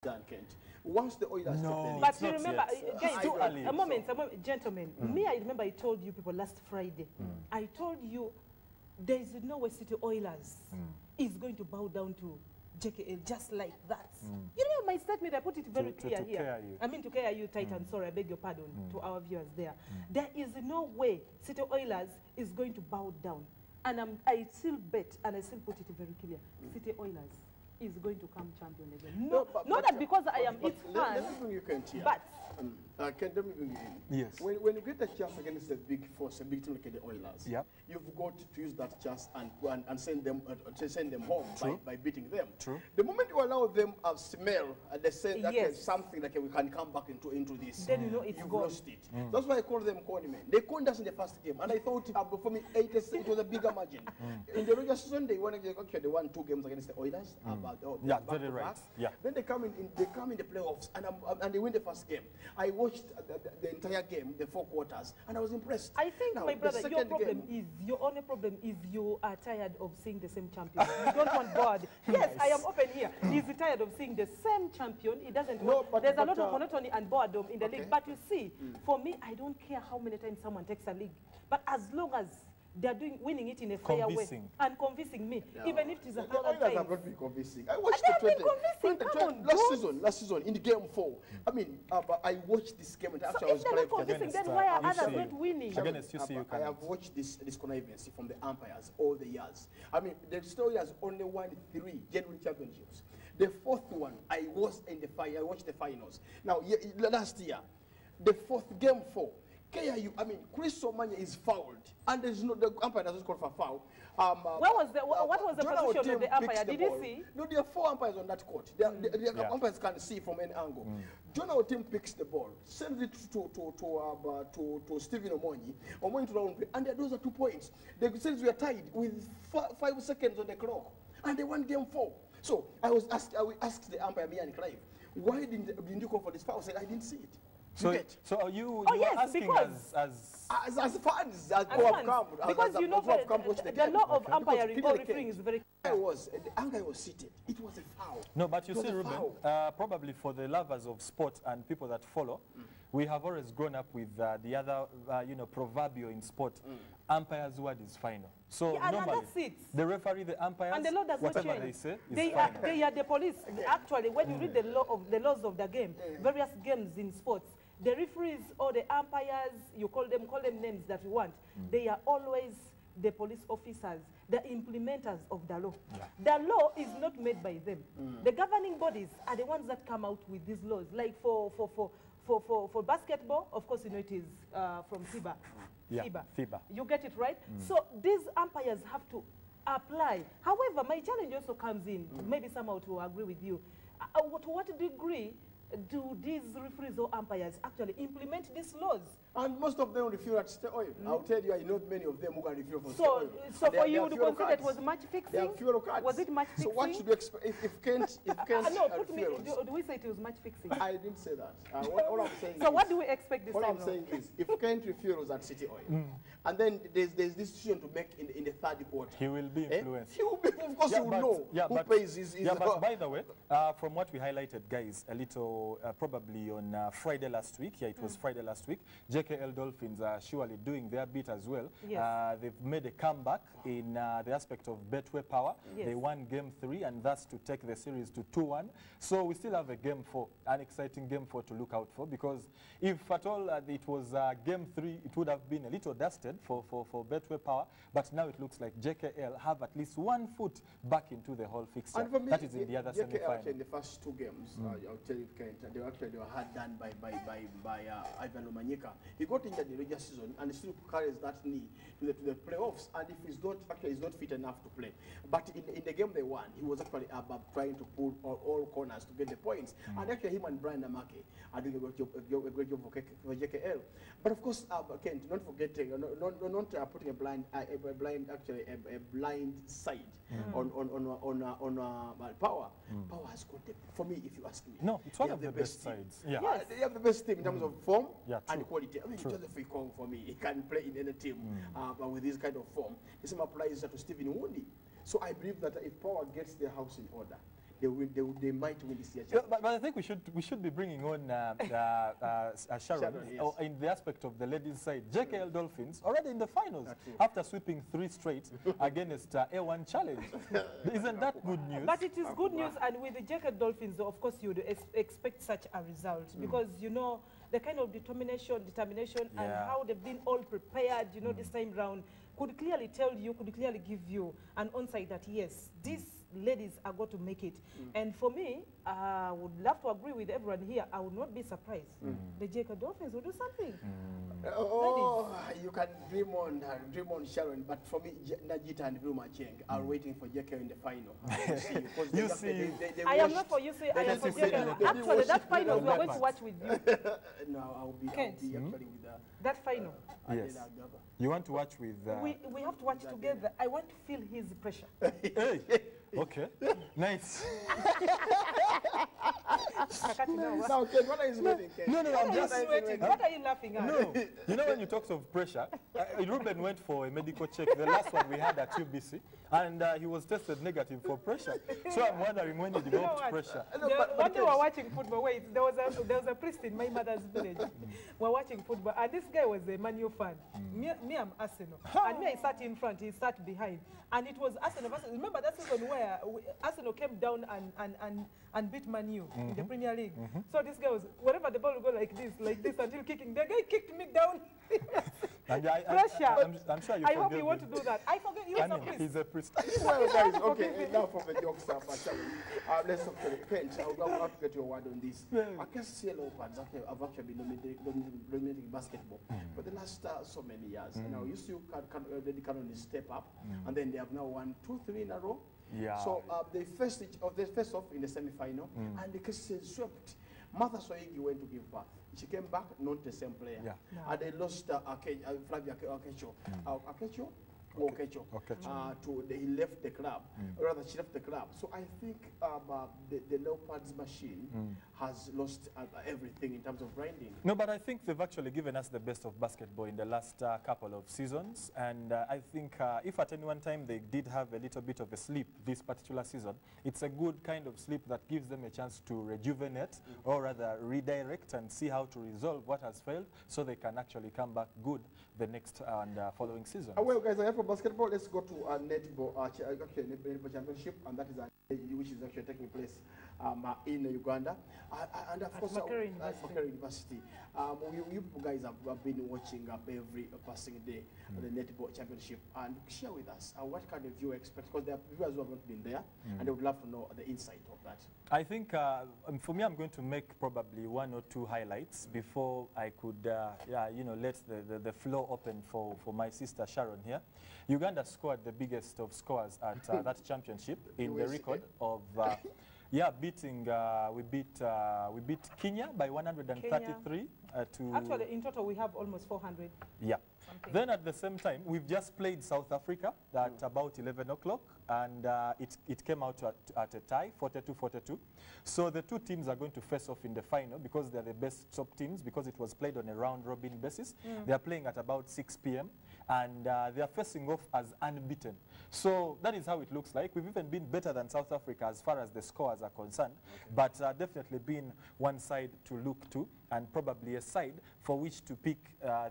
done, Kent. Once the Oilers No, take But you remember, guys, too early. a moment, gentlemen. Me, I remember I told you people last Friday. I told you there is no way City Oilers is going to bow down to JKL just like that. You know my statement, I put it very clear here. KRU. I mean to KRU Titan, sorry, I beg your pardon to our viewers there. There is no way City Oilers is going to bow down. And I still bet, and I still put it very clear, City Oilers is going to come champion again. No, not that because I am its fan, let me bring you Kent here. but Kent, let me bring you in. Yes. When you get a chance against a big force, a big team like the Oilers, Yep. you've got to use that chance and send them home by beating them. True. The moment you allow them a smell, they say that Yes. something like we can come back into this. then you know it's You've gone. lost it. That's why I call them conmen. They conned us in the first game, and I thought for me it was a bigger margin. In the regular season, they won 2 games against the Oilers. Yeah, very right. Yeah. Then they come in the playoffs, and they win the first game. I watched the entire game, the 4 quarters, and I was impressed. I think, Now, my the brother, your second problem game- is, your only problem is you are tired of seeing the same champion. You don't want bored. Yes, I am open here. He's tired of seeing the same champion. He doesn't No, want, but- there's a but, lot of monotony and boredom in the okay. league. But you see, for me, I don't care how many times someone takes a league. But as long as they're winning it in a fair way Convincing. and convincing me, even if it is a The Oilers 100 have times. not been convincing. I watched They the have been convincing. Come on, last season in the game 4. I mean, but I watched this game and So actually I was if they're not quite convincing, then Against, why are UC. others not winning? Against UC, you I have can. watched this connivancy from the umpires all the years. I mean, the story has only won 3 genuine championships. The 4th one, I was in the final. I watched the finals. Now, last year, the 4th game 4. KRU, I mean, Chris Somanya is fouled, and there's no, the umpire doesn't call for foul. What was the Jonah position of Otim the umpire? picks the Did you ball. see? No, there are 4 umpires on that court. The umpires can see from any angle. Jonah Otim picks the ball, sends it to Stephen Omonyi. Omonyi to round, and those are 2 points. The since we are tied with 5 seconds on the clock, and they won game 4. So I asked the umpire, me and Clive, why didn't you call for this foul? I said I didn't see it. So are you yes, are asking because- As fans, as And who have fans, come, because you know who have come watch the the game. law of Because umpiring or clearly referring is very the guy was seated. It was a foul. No, but you It was see, a Ruben, foul. probably for the lovers of sport and people that follow, we have always grown up with the other, proverbial in sport, umpire's word is final. So Yeah, and normally, that's it. the referee, the umpires, And the law does not whatever change. they say is They final. are the police. Actually, when you read the laws of the game, various games in sports, the referees or the umpires, you call them names that you want, they are always the police officers, the implementers of the law. The law is not made by them. The governing bodies are the ones that come out with these laws. Like for basketball, of course, you know it is from FIBA. Yeah, FIBA. You get it right? So these umpires have to apply. However, my challenge also comes in, maybe somehow to agree with you. To what degree do these referees or umpires actually implement these laws? And most of them refuel at State Oil. I'll tell you, I know many of them who can refuel for State So, Oil. so And for they you are to fuel consider it cards. was match They fixing? have fuel cards. Was it match So fixing? what should you expect if Kent No, put me, refuels? do we say it was match fixing? I didn't say that. All I'm saying So is, what do we expect this all time I'm now? saying is, if Kent refuels at City Oil, and then there's this decision to make in the 3rd quarter, He will be influenced. he will be, of course, he will know who pays his. But by the way, from what we highlighted, guys, a little probably on Friday last week. Yeah, it was Friday last week. JKL Dolphins are surely doing their bit as well. Yes. They've made a comeback in the aspect of Betway Power. Yes. They won game 3, and that's to take the series to 2-1. So we still have a game 4, an exciting game 4 to look out for, because if at all it was game 3, it would have been a little dusted for Betway Power. But now it looks like JKL have at least 1 foot back into the whole fixture. And for me, That is in the other JKL semi-final. actually in the first 2 games, I'll tell you, Kent, they were hard done by Ivan Lomanyika. He got injured in the regular season and still carries that knee to the playoffs. And if he's not fit enough to play, but in the game they won, he was actually trying to pull all corners to get the points. And actually, him and Brian Namake are doing a great job for JKL. But of course, Kent, not forgetting, not putting a blind side on Power. Power has got the, for me, if you ask me. No, it's they one have of the best team. sides. Yeah. Yes. They have the best team in terms of form Yeah, and true. quality. I mean, True. Joseph Ikong, for me, he can play in any team, but with this kind of form. The same applies to Stephen Wundi. So I believe that if Power gets their house in order, they might win this year. Yeah, but I think we should be bringing on Sharon, Sharon, yes. in the aspect of the ladies' side. JKL Dolphins already in the finals That's true. after sweeping 3 straight against A1 Challenge. Isn't that good news? But it is good news, and with the Jacket Dolphins, of course, you would expect such a result because you know the kind of determination, and how they've been all prepared. You know, this time round could clearly tell you, could clearly give you an onside that yes, these ladies are going to make it. And for me, I would love to agree with everyone here. I would not be surprised. The Jacket Dolphins will do something. You can dream on Sharon, but for me, Najita and Vilma Cheng are waiting for JK in the final. You see, I am not for you, say I am for JK. Actually, that final we are going to watch with you. No, I'll be Kent. actually with That final. Yes. You want to watch with... We have to watch together. I want to feel his pressure. Hey, okay, nice. Now, Ken, what are you waiting, Ken? No, I'm just... What are you laughing at? No, you know when you talk of pressure, Ruben went for a medical check, the last one we had at UBC, and he was tested negative for pressure. So I'm wondering when he developed pressure. One day we were watching football. Wait, there was a priest in my mother's village. We were watching football, and this guy was a Man U fan. Me, I'm Arsenal. And me, I sat in front, he sat behind. And it was Arsenal versus, remember that season where Arsenal came down and beat Man U in the Premier League. So this guy was, wherever the ball would go like this, until kicking. The guy kicked me down. Pressure. I'm sure you I hope you want to do that. I forget you was a priest. He's a priest. Well, guys, okay, enough of the jokes stuff. Let's talk to the Kent. I'll have to get your word on this. I can see Leopards have actually been dominating basketball for the last so many years. Now, you see, they can only step up, and then they have now won 2-3 in a row. Yeah. So they faced off in the semi-final, and the Christians swept. Martha Soigi went to give birth. She came back, not the same player. Yeah. No. And they lost Flavia Akecho. He left the club. Rather, she left the club. So I think the Leopards machine has lost everything in terms of grinding. No, but I think they've actually given us the best of basketball in the last couple of seasons. And I think if at any one time they did have a little bit of a sleep this particular season, it's a good kind of sleep that gives them a chance to rejuvenate or rather redirect and see how to resolve what has failed so they can actually come back good the next and following season. Well, guys, for basketball, let's go to netball, netball championship, and that is which is actually taking place in Uganda, and of course Makerere University. You guys have been watching every passing day the netball championship, and share with us what kind of view you expect, because there are viewers who have not been there, and they would love to know the insight of that. I think for me, I'm going to make probably 1 or 2 highlights before I could, let the floor open for my sister Sharon here. Uganda scored the biggest of scores at that championship in the record of, we beat Kenya by 133 to. Actually, in total, we have almost 400. Yeah. Something. Then at the same time, we've just played South Africa at about 11 o'clock, and it came out at a tie, 42-42. So the 2 teams are going to face off in the final because they're the best top teams, because it was played on a round-robin basis. They are playing at about 6 p.m. and they are facing off as unbeaten. So that is how it looks like. We've even been better than South Africa as far as the scores are concerned, but definitely been one side to look to, and probably a side for which to pick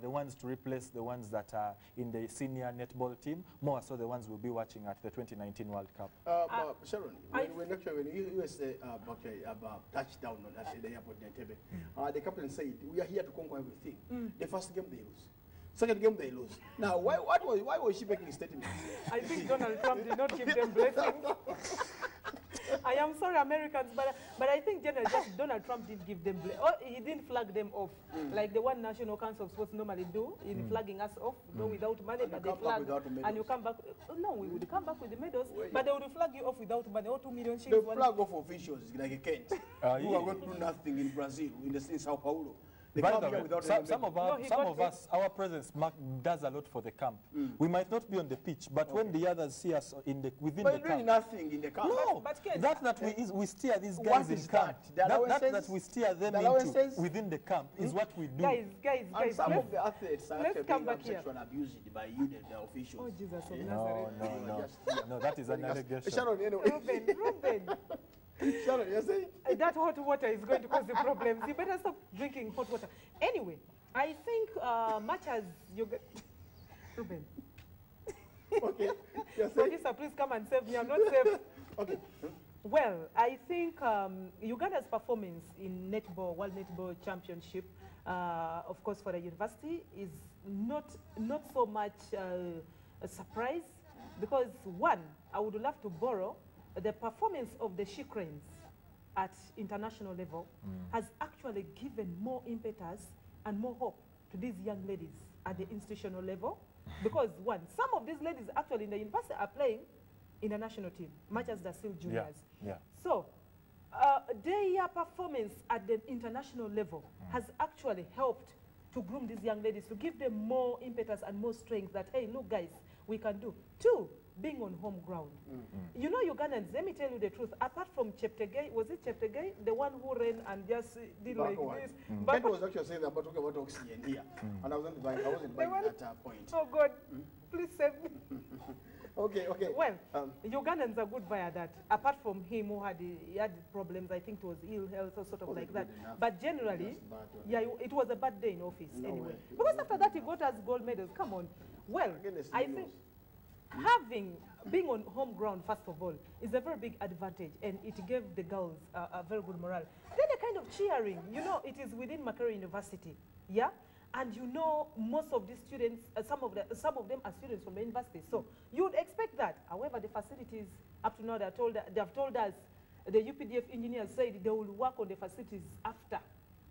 the ones to replace the ones that are in the senior netball team, more so the ones we'll be watching at the 2019 World Cup. Sharon, when USA touched down at the airport in Entebbe, the captain said, "We are here to conquer everything." The first game they lose. Second game they lose. Now, why was she making statements? I think Donald Trump did not give them blessings. I am sorry, Americans, but I think Donald Trump did give them he didn't flag them off like the One National Council of Sports normally do in flagging us off, without money, but they flag and you come back. No, we would come back with the medals, but they would flag you off without money, or 2 million shillings. They flag off officials like Kent, who are going to do nothing in Brazil, in Sao Paulo. By the way, some of us, our presence does a lot for the camp. We might not be on the pitch, but when the others see us within the camp, doing nothing in the camp. No, we steer these guys in camp. That we steer them into within the camp is what we do. Guys, and some of the athletes are let's come back here. sexually abused by you, the officials. Oh, Jesus of Nazareth. No, that is an allegation. Sharon, anyway. Ruben. Sharon, you're saying? That hot water is going to cause the problems. You better stop drinking hot water. Anyway, I think much as you get... Ruben. Okay. You're saying? Producer, please come and save me. I'm not safe. Okay. Well, I think Uganda's performance in netball, World Netball Championship, of course, for the university, is not so much a surprise, because one, I would love to borrow the performance of the She Cranes at international level has actually given more impetus and more hope to these young ladies at the institutional level, because one, some of these ladies actually in the university are playing in the national team, much as they're still juniors. Yeah. So their performance at the international level has actually helped to groom these young ladies, to give them more impetus and more strength that, hey, look, guys, we can do. Two, being on home ground. You know, Ugandans, let me tell you the truth, apart from Cheptegei, was it Cheptegei, the one who ran and just did like this? But was actually saying about talking about oxygen here, and I wasn't buying that point. Oh, God, please save me. Okay. Well, Ugandans are good via that. Apart from him who had problems, I think it was ill health or sort of like that. But generally, yeah, it was a bad day in office anyway. Because after that, he got us gold medals. Come on. Well, I think being on home ground, first of all, is a very big advantage, and it gave the girls a very good morale. Then the kind of cheering, you know, it is within Makerere University, yeah? And you know, most of these students, some of them are students from the university. So you would expect that. However, the facilities, up to now, they have told us, the UPDF engineers said they will work on the facilities after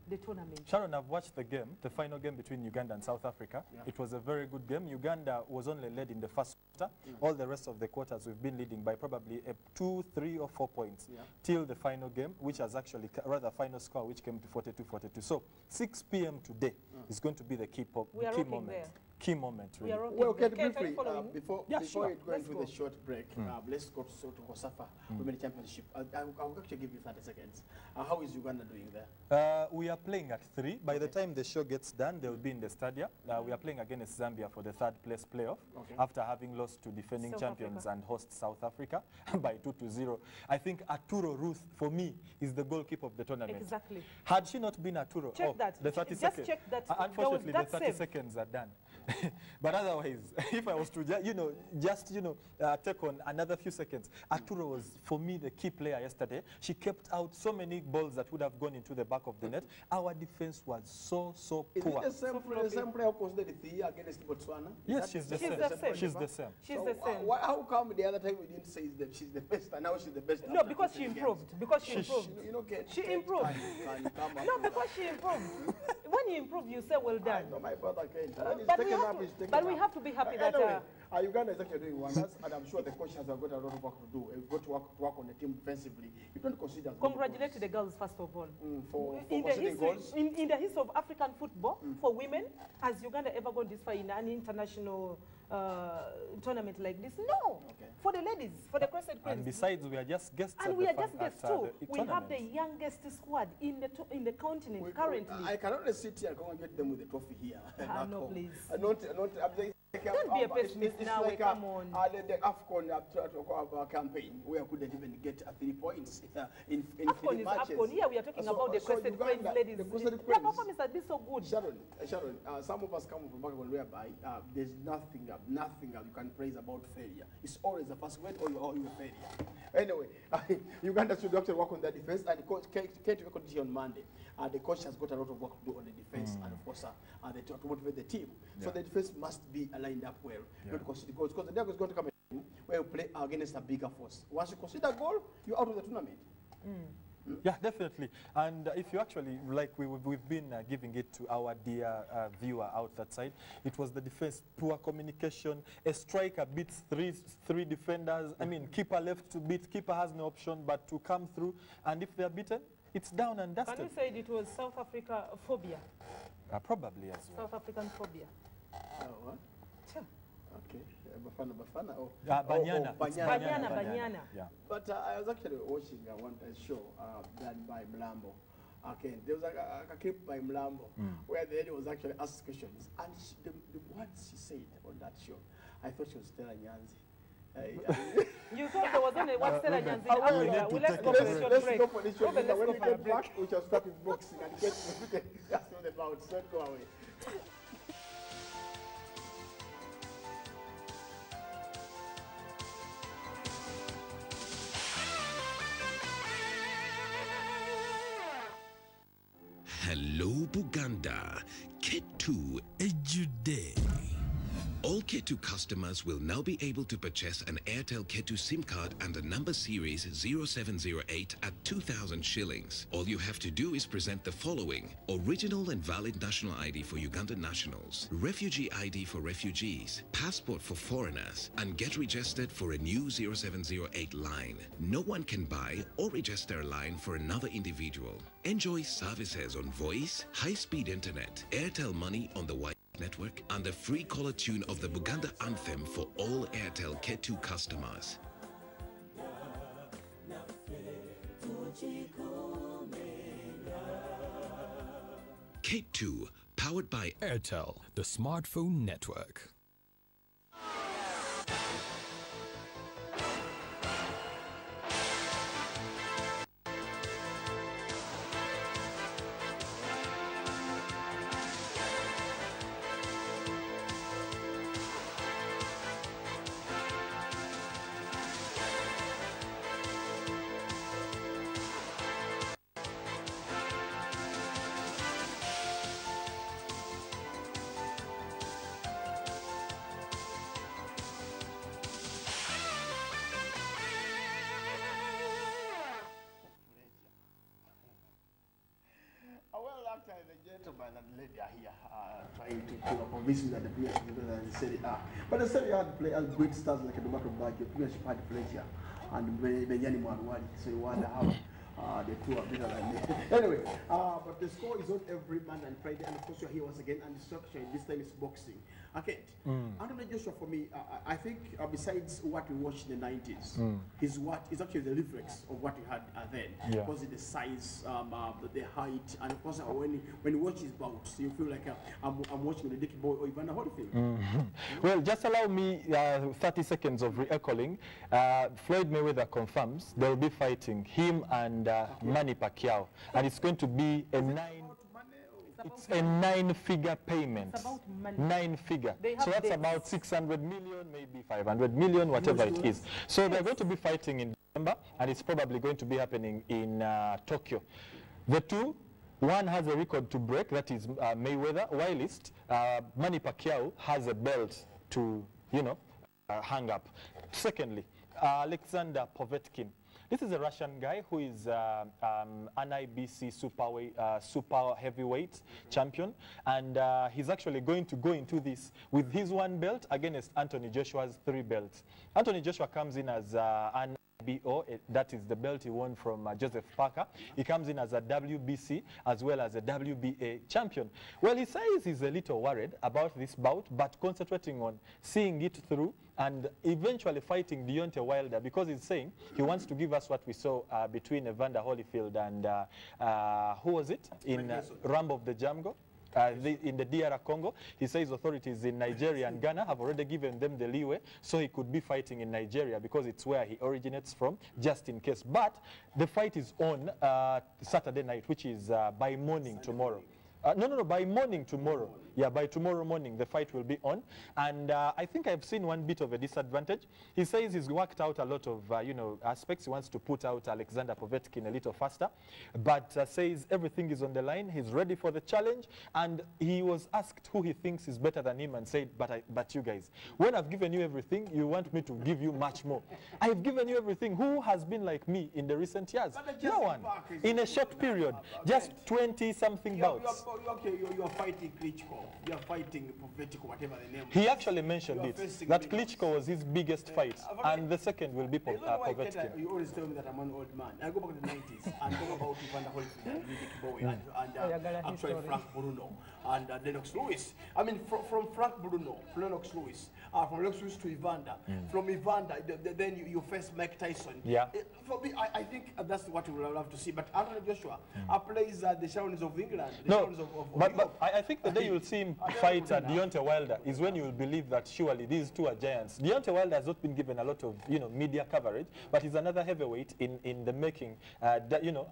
the tournament. Sharon, I've watched the game, the final game between Uganda and South Africa. Yeah. It was a very good game. Uganda was only led in the first quarter. All the rest of the quarters we've been leading by probably 2, 3, or 4 points till the final game, which has actually, rather final score, which came to 42-42. So 6 p.m. today is going to be the key moment. There. Key moment, really. Well, okay, briefly, before sure. you go into the short break, let's go to Kosafa Women's Championship. I'll actually give you 30 seconds. How is Uganda doing there? We are playing at 3. By the time the show gets done, they'll be in the stadium. We are playing against Zambia for the 3rd place playoff, after having lost to defending champions and host South Africa by 2-0. I think Arturo Ruth, for me, is the goalkeeper of the tournament. Exactly. Had she not been Arturo, check that. The 30 just seconds. Check that. Unfortunately, the 30 seconds are done. But otherwise, if I was to, take on another few seconds, Arturo was, for me, the key player yesterday. She kept out so many balls that would have gone into the back of the net. Our defense was so poor. Is it the same player who considered the against Botswana? Yes, she's the same. She's the same. She's the same. How come the other time we didn't say she's the best, and now she's the best? No, because she improved. Because she improved. She improved. No, because she improved. When you improve, you say, well done. No, my brother can't. But we have to be happy that... Uganda is actually doing wonders, and I'm sure the coaches have got a lot of work to do. We've got to work on the team defensively. You don't consider... Congratulate the girls, first of all. For in the history of African football, for women, has Uganda ever gone this far in an international tournament like this? No. For the ladies, for the Crescent Queens. And besides, we are just guests. And we are just guests too. We have the youngest squad in the continent currently. I cannot sit here and congratulate them with the trophy here. No, please. Don't be a pessimist now, like come on. The AFCON campaign, where I couldn't even get 3 points in AFCON 3 matches. AFCON. Here we are talking about the Crescent Queens ladies. Their performance has been so good. Sharon, some of us come from a background whereby there's nothing you can praise about failure. It's always the first word or you're a failure. Anyway, Uganda should actually work on their defense, and coach Kate will on Monday. The coach has got a lot of work to do on the defense and of course to motivate the team. So the defense must be aligned up well. Not concede goals, because the Diago is going to come in where you play against a bigger force. Once you concede a goal, you're out of the tournament. Yeah, definitely. And if you actually, like we've been giving it to our dear viewer out that side, it was the defense, poor communication, a striker beats three defenders. I mean, keeper left to beat, keeper has no option but to come through. And if they're beaten, it's down and dusted. Can you say it was South Africa phobia? Probably as well. South African phobia. What? Sure. Okay. Bafana. Banyana. Yeah. But I was actually watching a show done by Mlambo. Okay, there was a clip by Mlambo where the lady was actually asked questions, and the words she said on that show, I thought she was telling Nyanzi. You thought there was only one Stella Nyanzi in we Africa. need to Well, let's take go a for a break. short Let's break. go for the short Ruben, break. let's When go we for a get break. back, we shall start with boxing and get that's not about. Don't go away. Hello, Buganda. Ketu Ejude. All Ketu customers will now be able to purchase an Airtel Ketu SIM card and a number series 0708 at 2,000 shillings. All you have to do is present the following: original and valid national ID for Ugandan nationals, refugee ID for refugees, passport for foreigners, and get registered for a new 0708 line. No one can buy or register a line for another individual. Enjoy services on voice, high-speed internet, Airtel Money on the Wi network, and a free caller tune of the Buganda anthem for all Airtel Ketu customers. Ketu, powered by Airtel, the smartphone network. Well, actually, the gentleman and lady are here trying to convince me that the Premiership is better than the Serie A. But the Serie A had great stars like Eduardo Baggio. The Premiership had pressure and Benyani Mwanwali. So you wonder how the two are better than me. Anyway, but the score is on every Monday and Friday, and of course you're here once again, and the structure this time is boxing. Okay, Anthony Joshua for me, I think besides what we watched in the 90s, is actually the reflex of what we had then. Yeah. Because of the size, the height, and of course when you watch his bouts, you feel like I'm watching the Dicky Boy or Evander Holyfield. Well, just allow me 30 seconds of re-echoing. Floyd Mayweather confirms they'll be fighting him and Manny Pacquiao, and it's going to be a nine-figure payment. It's about money. 9-figure. So that's dates. about 600 million, maybe 500 million, whatever it is. So they're going to be fighting in December, and it's probably going to be happening in Tokyo. The two, one has a record to break, that is Mayweather, whilst Manny Pacquiao has a belt to, hang up. Secondly, Alexander Povetkin. This is a Russian guy who is an IBC super heavyweight champion, and he's actually going to go into this with his 1 belt against Anthony Joshua's 3 belts. Anthony Joshua comes in as an IBO, that is the belt he won from Joseph Parker. He comes in as a WBC as well as a WBA champion. Well, he says he's a little worried about this bout, but concentrating on seeing it through and eventually fighting Deontay Wilder, because he's saying he wants to give us what we saw between Evander Holyfield and who was it in Rambo of the Jungle. In the DR Congo. He says authorities in Nigeria and Ghana have already given them the leeway, so he could be fighting in Nigeria because it's where he originates from, just in case. But the fight is on Saturday night, which is by morning tomorrow. No, by morning tomorrow. Yeah, by tomorrow morning the fight will be on. And I think I've seen one bit of a disadvantage. He says he's worked out a lot of, aspects. He wants to put out Alexander Povetkin a little faster. But says everything is on the line. He's ready for the challenge. And he was asked who he thinks is better than him and said, but you guys, when I've given you everything, you want me to give you much more. I've given you everything. Who has been like me in the recent years? No one. In a short period. Just 20-something bouts. You are fighting Klitschko. You are fighting Povetkin, whatever the name is. He actually mentioned it, that Klitschko was his biggest fight, and the second will be Povetkin. You always tell me that I'm an old man. I go back to the 90s and talk about Evander Holyfield and Dicky Boy and actually Frank Bruno and Lennox Lewis. I mean, from Frank Bruno, Lennox Lewis, from Lennox Lewis to Evander, from Evander, then you face Mike Tyson. Yeah. For me, I think that's what we will love to see. But Anthony Joshua plays the Sharons of England. No, terms of But I think the day you'll see him fight Deontay Wilder is when you'll believe that surely these two are giants. Deontay Wilder has not been given a lot of media coverage, but he's another heavyweight in the making.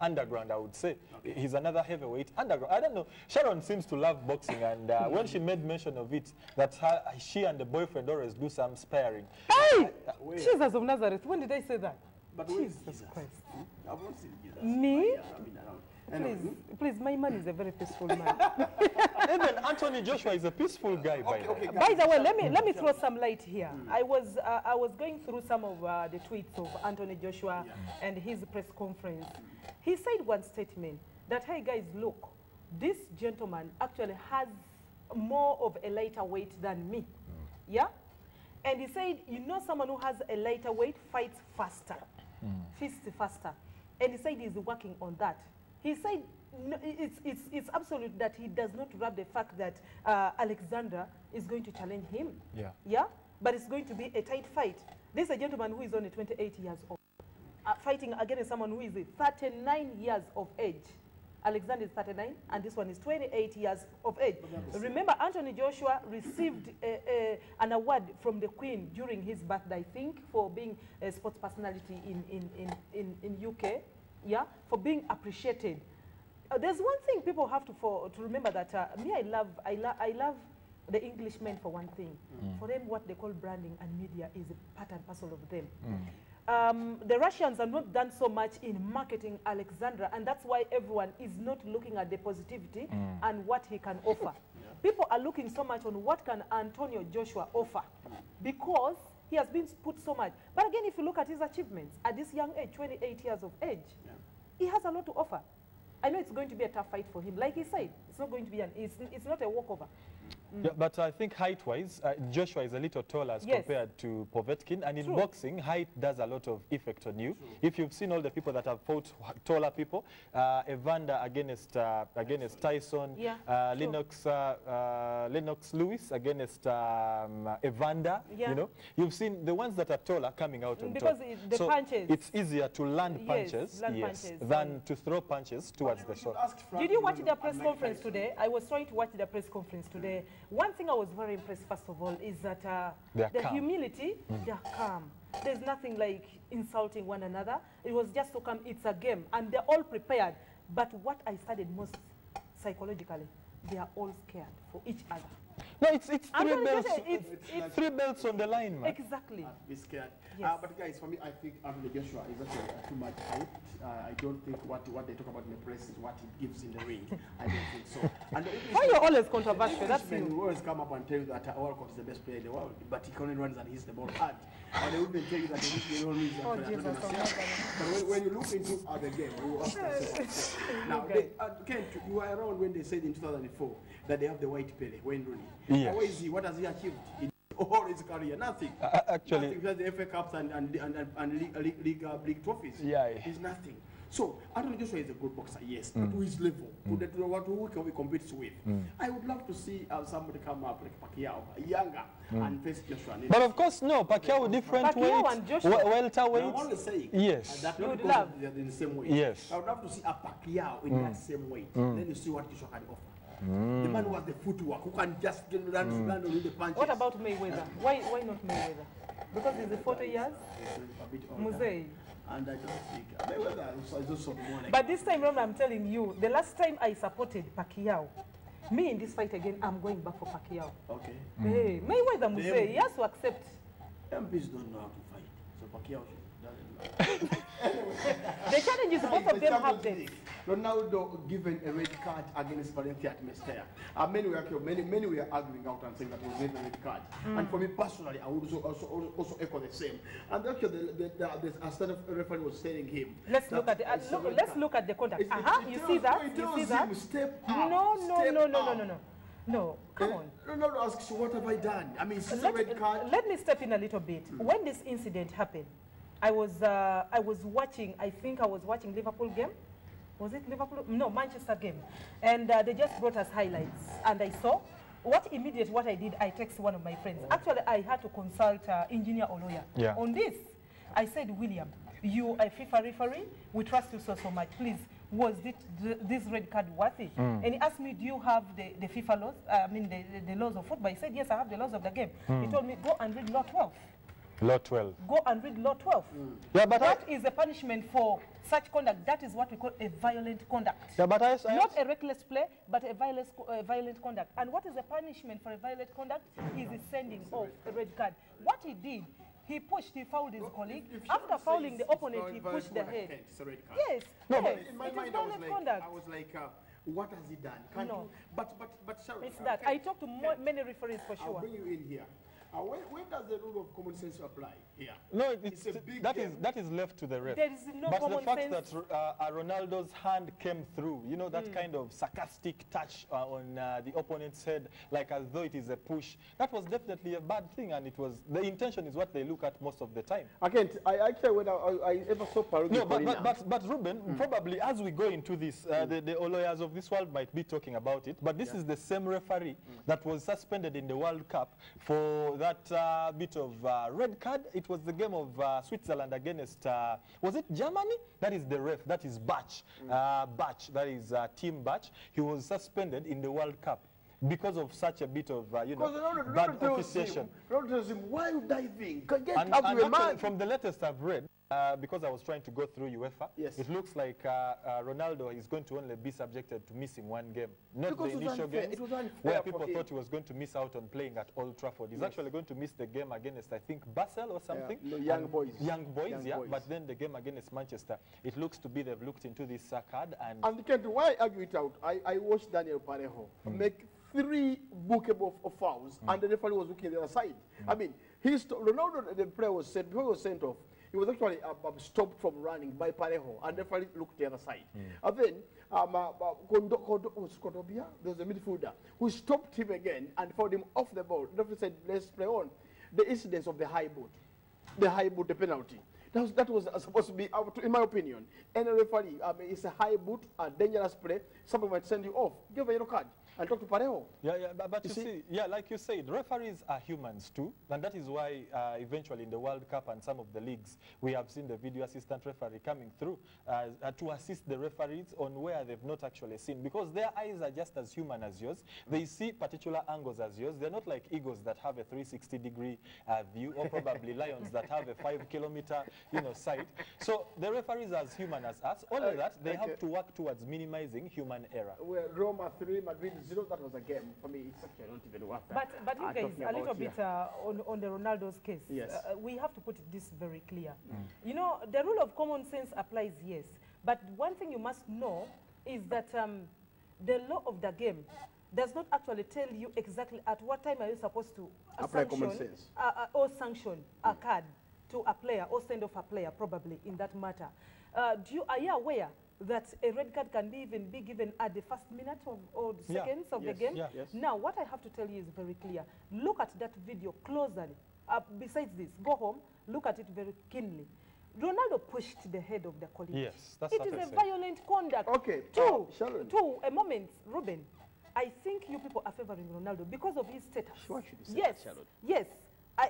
Underground, I would say. Okay. He's another heavyweight underground. I don't know. Sharon seems to love boxing, and when she made mention of it, that she and the boyfriend always do some sparring. Hey! Jesus of Nazareth, when did I say that? But Jesus Christ. I've not seen Jesus. Me? Anyway. Please, my man is a very peaceful man. Even Anthony Joshua is a peaceful guy, by the way. By the way, let me throw some light here. I was going through some of the tweets of Anthony Joshua and his press conference. He said one statement that, hey guys, look, this gentleman actually has more of a lighter weight than me. Yeah? And he said, someone who has a lighter weight fights faster, fists faster. And he said he's working on that. He said no, it's absolute that he does not rub the fact that Alexander is going to challenge him. Yeah. Yeah? But it's going to be a tight fight. This is a gentleman who is only 28 years old, fighting against someone who is 39 years of age. Alexander is 39, and this one is 28 years of age. Remember, Anthony Joshua received an award from the Queen during his birthday, I think, for being a sports personality in UK, yeah, for being appreciated. There's one thing people have to remember that I love the Englishmen for one thing. For them, what they call branding and media is a part and parcel of them. The Russians have not done so much in marketing Alexander, and that's why everyone is not looking at the positivity and what he can offer. People are looking so much on what can Antonio Joshua offer, because he has been put so much. But again, if you look at his achievements at this young age, 28 years of age, he has a lot to offer. I know it's going to be a tough fight for him. Like he said, it's not going to be it's not a walkover. Yeah, but I think height-wise, Joshua is a little taller as compared to Povetkin, and in boxing, height does a lot of effect on you. If you've seen all the people that have fought taller people, Evander against Tyson, Lennox Lewis against Evander, you've seen the ones that are taller coming out on because top. The punches. It's easier to land punches, than to throw punches towards the shot. Did you watch the press conference today? I was trying to watch the press conference today. One thing I was very impressed, first of all, is that the humility, they're calm. There's nothing like insulting one another. It was just to come, it's a game, and they're all prepared. But what I studied most psychologically, they are all scared for each other. No, it's three belts. It's 3 belts on the line, man. Exactly. Be scared. Yes. But guys, for me, I think Anthony Joshua is actually too much hype. I don't think what they talk about in the press is what it gives in the ring. I don't think so. And why you're always controversial? That's you. Will always come up and tell you that Walcott is the best player in the world, but he only runs and hits the ball hard. And they will even tell you that they don't lose. But when you look into the game, you ask yourself. Now, Kent, you were around when they said in 2004 that they have the white Pele, Wayne Rooney. Yes. How is he? What has he achieved in all his career? Nothing. Actually, nothing. Just the FA Cups and league trophies. Yeah. He's nothing. So Anthony Joshua is a good boxer, yes, but to his level, who can we compete with? I would love to see somebody come up like Pacquiao, younger, and face Joshua. But of course, no, Pacquiao different weight, welterweight. I'm only saying yes. that you not would love. they're in the same weight. Yes. I would love to see a Pacquiao in that same weight. Then you see what Joshua can offer. The man who has the footwork, who can just land on the punches. What about Mayweather? Why not Mayweather? Because he's 40 years? Musei. And I don't think Mayweather is also more like. But this time around, I'm telling you, the last time I supported Pacquiao, me in this fight again, I'm going back for Pacquiao. Okay. Hey, Mayweather Musei, he has to accept. MPs don't know how to fight, so Pacquiao doesn't know. The challenge is both of them have them. Ronaldo given a red card against Valencia at Mestalla. Many were arguing out and saying that it was a red card. And for me personally, I would also echo the same. And actually, the standard referee was telling him. Let's look at the contact. You see that? You see that? Step up. No, come on. Ronaldo asks, what have I done? I mean, it's a red card. Let me step in a little bit. When this incident happened, I was watching. I think I was watching Liverpool game. Was it Liverpool? No, Manchester game. And they just brought us highlights. And I saw what I did, I texted one of my friends. Actually, I had to consult Engineer Oloya on this. I said, William, you are a FIFA referee. We trust you so much. Please, was this red card worthy? And he asked me, do you have the FIFA laws, the laws of football? He said, yes, I have the laws of the game. He told me, go and read law 12. Law 12. Go and read law 12. Yeah, but that is a punishment for such conduct. That is what we call a violent conduct. Yeah, but not a reckless play, but a violent conduct. And what is the punishment for a violent conduct? Is the sending of a red card. What he did, he fouled his colleague. After fouling the opponent, he pushed the head. It's a red card. Yes, No, yes. but in my It is mind, violent conduct. I was like, what has he done? Can't No. you? But Sharon, It's that. I talked to many referees for I'll sure. bring you in here. Where does the rule of common sense apply here? No, It's a big that game. is left to the ref. There is no but common the fact sense. that Ronaldo's hand came through, you know, that kind of sarcastic touch on the opponent's head, like as though it is a push, that was definitely a bad thing, and it was, the intention is what they look at most of the time. Again, I actually, when I ever saw Parugi No, but Ruben, probably as we go into this, the lawyers of this world might be talking about it, but this is the same referee that was suspended in the World Cup for that bit of red card. It was the game of Switzerland against, was it Germany? That is the ref, that is Batch. Batch, that is Team Batch. He was suspended in the World Cup because of such a bit of, you know, bad officiation. Ronaldo tells him, why are you diving? Get And up to a actually, man. from the latest I've read, because I was trying to go through UEFA, Yes. it looks like Ronaldo is going to only be subjected to missing one game. Not Because the it was initial unfair. games, It was unfair where for people him. thought he was going to miss out on playing at Old Trafford. He's actually going to miss the game against, I think, Basel or something. no, Young And Boys. Young Boys, Young yeah. Boys. But then the game against Manchester, it looks to be they've looked into this card and... And Kent, why I argue it out? I watched Daniel Parejo make 3 bookable of fouls, and the referee was looking at the other side. I mean, Ronaldo, the player was sent, before he was sent off, he was actually stopped from running by Parejo, and the referee looked the other side. And then, Kondobia, there was a midfielder, who stopped him again and found him off the ball. The referee said, let's play on. The incidence of the high boot, the penalty. That was supposed to be, in my opinion, any referee, it's a high boot, a dangerous play, someone might send you off. Give a yellow card and talk to Parejo. Yeah, but you see, yeah, like you said, referees are humans too, and that is why eventually in the World Cup and some of the leagues, we have seen the video assistant referee coming through to assist the referees on where they've not actually seen, because their eyes are just as human as yours. They see particular angles as yours. They're not like eagles that have a 360-degree view, or probably lions that have a 5-kilometer, you know, sight. So the referees are as human as us. Only that they have to work towards minimizing human error. Well, Roma 3, Madrid 0, that was a game. For me, it's actually not even worth that. But you guys, a little bit on the Ronaldo's case. Yes. We have to put this very clear. You know, the rule of common sense applies, yes. But one thing you must know is that the law of the game does not actually tell you exactly at what time are you supposed to Apply common sense. Or sanction a card to a player or send off a player, probably, in that matter. Are you aware that a red card can be given at the first minute or the seconds of the game? Yeah. Yes. Now, what I have to tell you is very clear. Look at that video closely. Besides this, go home, look at it very keenly. Ronaldo pushed the head of the colleague. Yes, that's It what is I a said. violent conduct. Okay, Sharon. A moment, Ruben. I think you people are favoring Ronaldo because of his status. Why should you say Yes, that, Sharon? yes.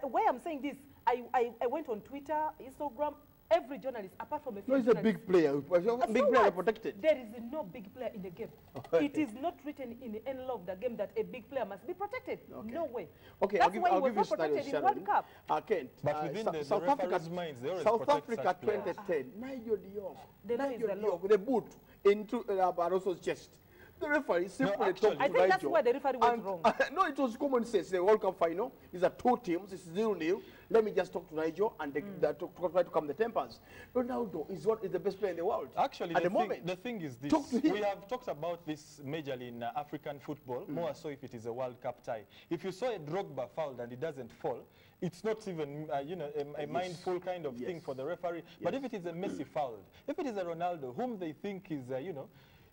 Why I'm saying this, I went on Twitter, Instagram, every journalist, apart from a few No, he's a journalists. big player. So Big player what? protected. There is no big player in the game. It is not written in the end law of the game that a big player must be protected. Okay. No way. Okay, That's I'll give, why he I'll was give you not scenario, protected in Sharon. World Cup. Kent, But within the South Africa, referees' minds, they always South protect Africa such players. 2010, Nigel Diop. The law is Nigel the law. Diop, the boot into Barroso's chest. The referee simply actually- talked I to think that's Nigel, where the referee went and- wrong. No, it was common sense. The World Cup final is a 2 teams. It's 0-0. Let me just talk to Nigel and try to calm the tempers. Ronaldo is the best player in the world. Actually, at the, the moment. the thing is this. Talk to him. We have talked about this majorly in African football, more so if it is a World Cup tie. If you saw a Drogba fouled and it doesn't fall, it's not even, you know, a mindful kind of thing for the referee. But if it is a Messi fouled, if it is a Ronaldo, whom they think is, you know,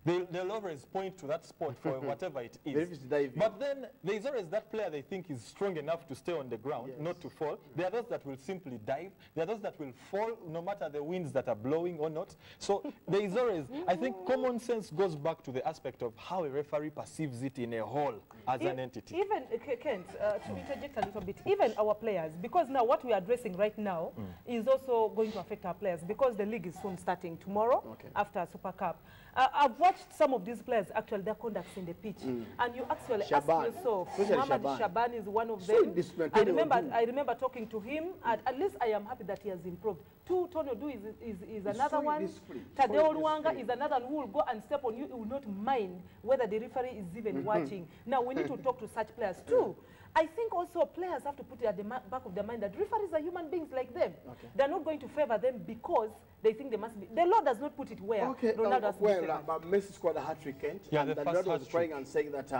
they'll always point to that spot for whatever it If it's is. diving. But then there's always that player they think is strong enough to stay on the ground, not to fall. There are those that will simply dive. There are those that will fall no matter the winds that are blowing or not. So there is always, I think common sense goes back to the aspect of how a referee perceives it in a whole as an entity. Even, Kent, to interject a little bit, even our players, because now what we are addressing right now is also going to affect our players because the league is soon starting tomorrow after Super Cup. I've watched some of these players, actually, their conducts in the pitch. And you actually Shaban. ask yourself, Especially Mohamed Shaban. Shaban is one of So them. indisciplined, I Tony remember, Odu. I remember talking to him, and at least I am happy that he has improved. Tony Odu is another so one. indisciplined, Tadeo so Luanga indisciplined. is another one who will go and step on you. He will not mind whether the referee is even watching. Now, we need to talk to such players too. I think also players have to put it at the back of their mind that referees are human beings like them. Okay. They're not going to favor them because they think they must be. The law does not put it where Okay, Ronaldo has to be well, favored. but Messi scored a hat-trick, Kent. Yeah, and the the first Ronaldo was hat-trick. crying and saying that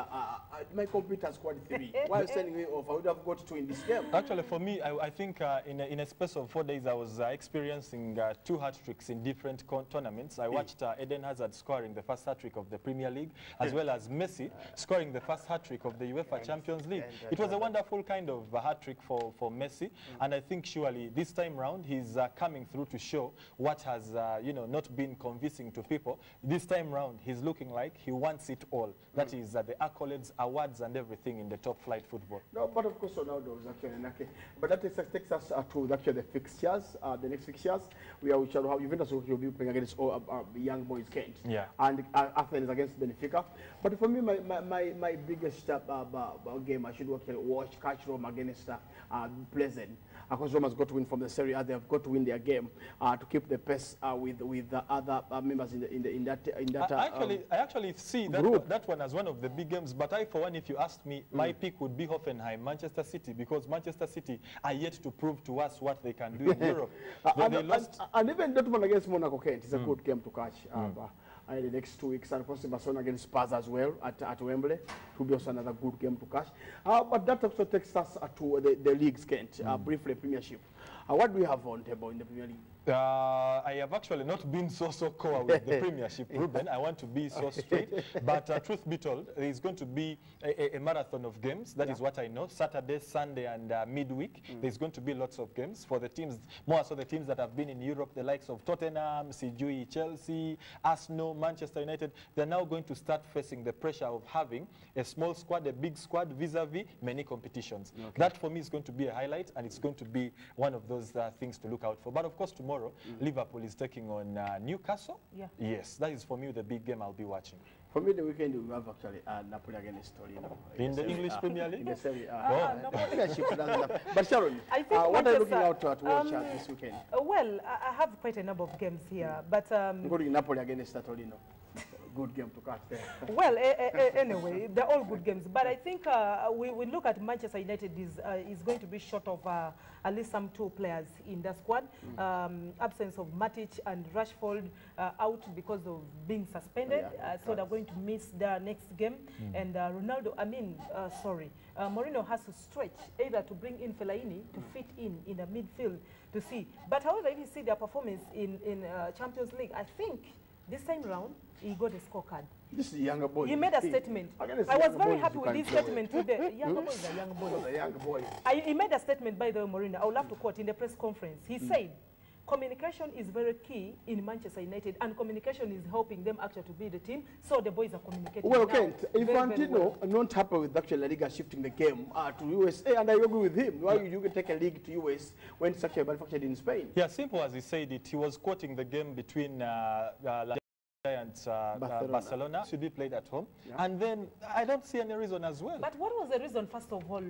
my computer scored 3. Why are you sending me off? I would have got 2 in this game. Actually, for me, I think in a space of 4 days, I was experiencing 2 hat-tricks in different tournaments. I watched Eden Hazard scoring the first hat-trick of the Premier League, as well as Messi scoring the first hat-trick of the UEFA Champions League. It was a wonderful kind of hat-trick for Messi, and I think surely this time round, he's coming through to show what has, not been convincing to people. This time round, he's looking like he wants it all. That is the accolades, awards, and everything in the top flight football. No, but of course Ronaldo is actually okay. But that takes us to actually the fixtures, the next fixtures. We shall have Juventus who will be playing against young boys Kent. Yeah. And Athens against Benfica. But for me, my biggest game I should actually watch, catch Roma against Pleasant. Because Roma has got to win from the Serie A. They have got to win their game to keep the pace with the other members in that. I actually see that one as one of the big games. But for one, if you asked me, my pick would be Hoffenheim, Manchester City, because Manchester City are yet to prove to us what they can do in Europe. They lost. And even Dortmund against Monaco, Kent, is a good game to catch. In the next 2 weeks, and of course Barcelona against Spurs as well at Wembley. It will be also another good game to catch. But that also takes us to the leagues, Kent. Briefly, Premiership. What do we have on table in the Premier League? I have actually not been so core with the Premiership, Ruben. I want to be so straight. But truth be told, there is going to be a marathon of games. That is what I know. Saturday, Sunday, and midweek. There's going to be lots of games for the teams, more so the teams that have been in Europe, the likes of Tottenham, CJU, Chelsea, Arsenal, Manchester United. They're now going to start facing the pressure of having a small squad, a big squad, vis-a-vis many competitions. Okay. That, for me, is going to be a highlight, and it's going to be one of those things to look out for. But, of course, tomorrow, Liverpool is taking on Newcastle. Yeah. Yes, that is for me the big game I'll be watching. For me, the weekend we have actually Napoli against Torino. In the English Premier League? In the Serie A. But Sharon, what are you looking out to watch this weekend? Well, I have quite a number of games here, but including Napoli against Torino. Good game to catch there. Well, anyway, they're all good games. But I think we look at Manchester United is going to be short of at least some 2 players in the squad. Absence of Matic and Rashford out because of being suspended. So they're going to miss their next game. And Ronaldo, Mourinho has to stretch either to bring in Fellaini to fit in the midfield to see. But however, if you see their performance in Champions League, I think this time round, he got a scorecard. This is a younger boy. He made a statement. I was very happy with his statement today. Younger boy is a young boy. A young boy. He made a statement, by the way, Mourinho. I would love to quote in the press conference. He said, communication is very key in Manchester United, and communication is helping them actually to be the team, so the boys are communicating. Well, Kent, Infantino not happy with actually La Liga shifting the game to USA, and I agree with him. Why you can take a league to US when it's actually manufactured in Spain? Yeah, simple as he said it. He was quoting the game between and Barcelona should be played at home, and then I don't see any reason as well. But what was the reason, first of all,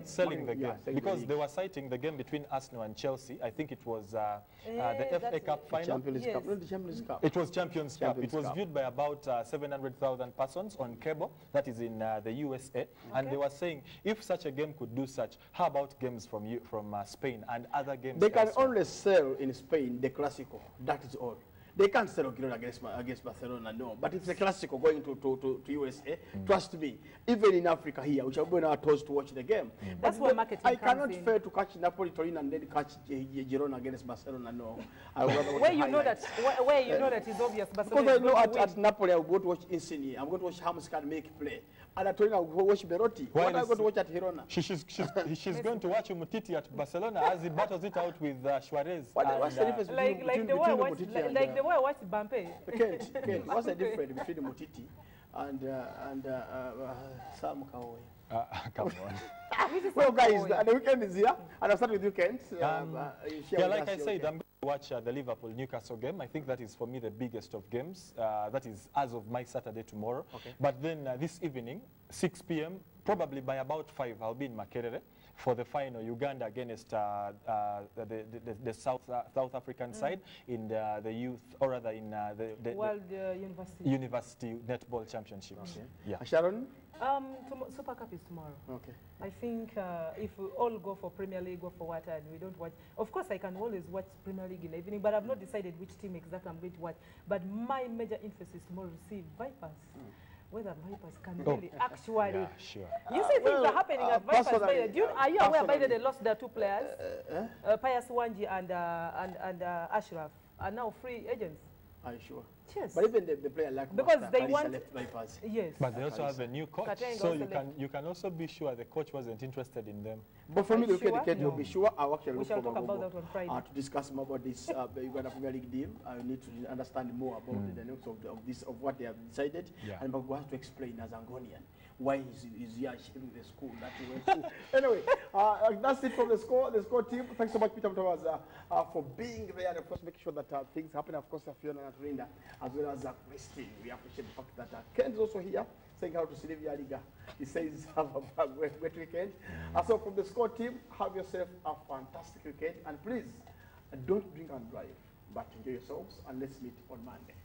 selling the game? Because they were citing the game between Arsenal and Chelsea. I think it was the FA Cup final. Champions Cup, not the Champions Cup. It was Champions Cup. It was viewed by about 700,000 persons on cable. That is in the USA, and they were saying if such a game could do such, how about games from Spain and other games? They can only sell in Spain the Clásico. That is all. They can't sell Girona against Barcelona, no. But it's a Clásico going to USA. Trust me. Even in Africa here, we shall be on our toes to watch the game. That's where marketing I cannot fail to catch Napoli, Torino, and then catch Girona against Barcelona, no. Where you know that is obvious. Because I know at Napoli, I'm going to watch Insigne. I'm going to watch Hamskan make play. And at Torino, I'm going to watch Berotti. What am I going to watch at Girona? She's going to watch Umtiti at Barcelona as he battles it out with Suarez. What's the difference between Umtiti and the way I watched Bampe. Kent, what's the difference between Umtiti and Sam Kawe? Come on. Well, guys, the weekend is here, and I'll start with you, Kent. Like I said, I'm watch the Liverpool-Newcastle game. I think that is, for me, the biggest of games. That is as of my Saturday tomorrow. Okay. But then this evening, 6 p.m., probably by about 5, I'll be in Makerere for the final, Uganda against the South African side in the youth, or rather in the World University Netball Championships. Okay. Yeah. Sharon? Super Cup is tomorrow. Okay. I think if we all go for Premier League, go for what, and we don't watch. Of course, I can always watch Premier League in the evening, but I've not decided which team exactly I'm going to watch. But my major interest is tomorrow to see Vipers. Whether Vipers can really actually. Yeah, sure. You see things are happening at Vipers. personally, Are you aware by the personally. they lost their 2 players? Pius Wanji and Ashraf are now free agents. Are you sure? Yes. But even the player like Because Master they Kalisa want- left Vipers. Yes. But they also have a new coach, Katenga so also you can also be sure the coach wasn't interested in them. But for me, Are you to look at the sure? kid, you'll be sure. I'll actually We look shall for talk about Magogo, that on Friday. to discuss more about this Uganda Premier League deal. I need to understand more about the dynamics of what they have decided. Yeah. And Magogo has to explain as Angonian why he's here sharing the school that he went to. Anyway, that's it from the score team. Thanks so much, Peter Mutawazi, for being there and of course making sure that things happen. Of course, Fiona Naturinda, as well as Christine. We appreciate the fact that Ken is also here, saying how to Sylvia Liga. He says, have a great weekend. So from the score team, have yourself a fantastic weekend. And please, don't drink and drive, but enjoy yourselves. And let's meet on Monday.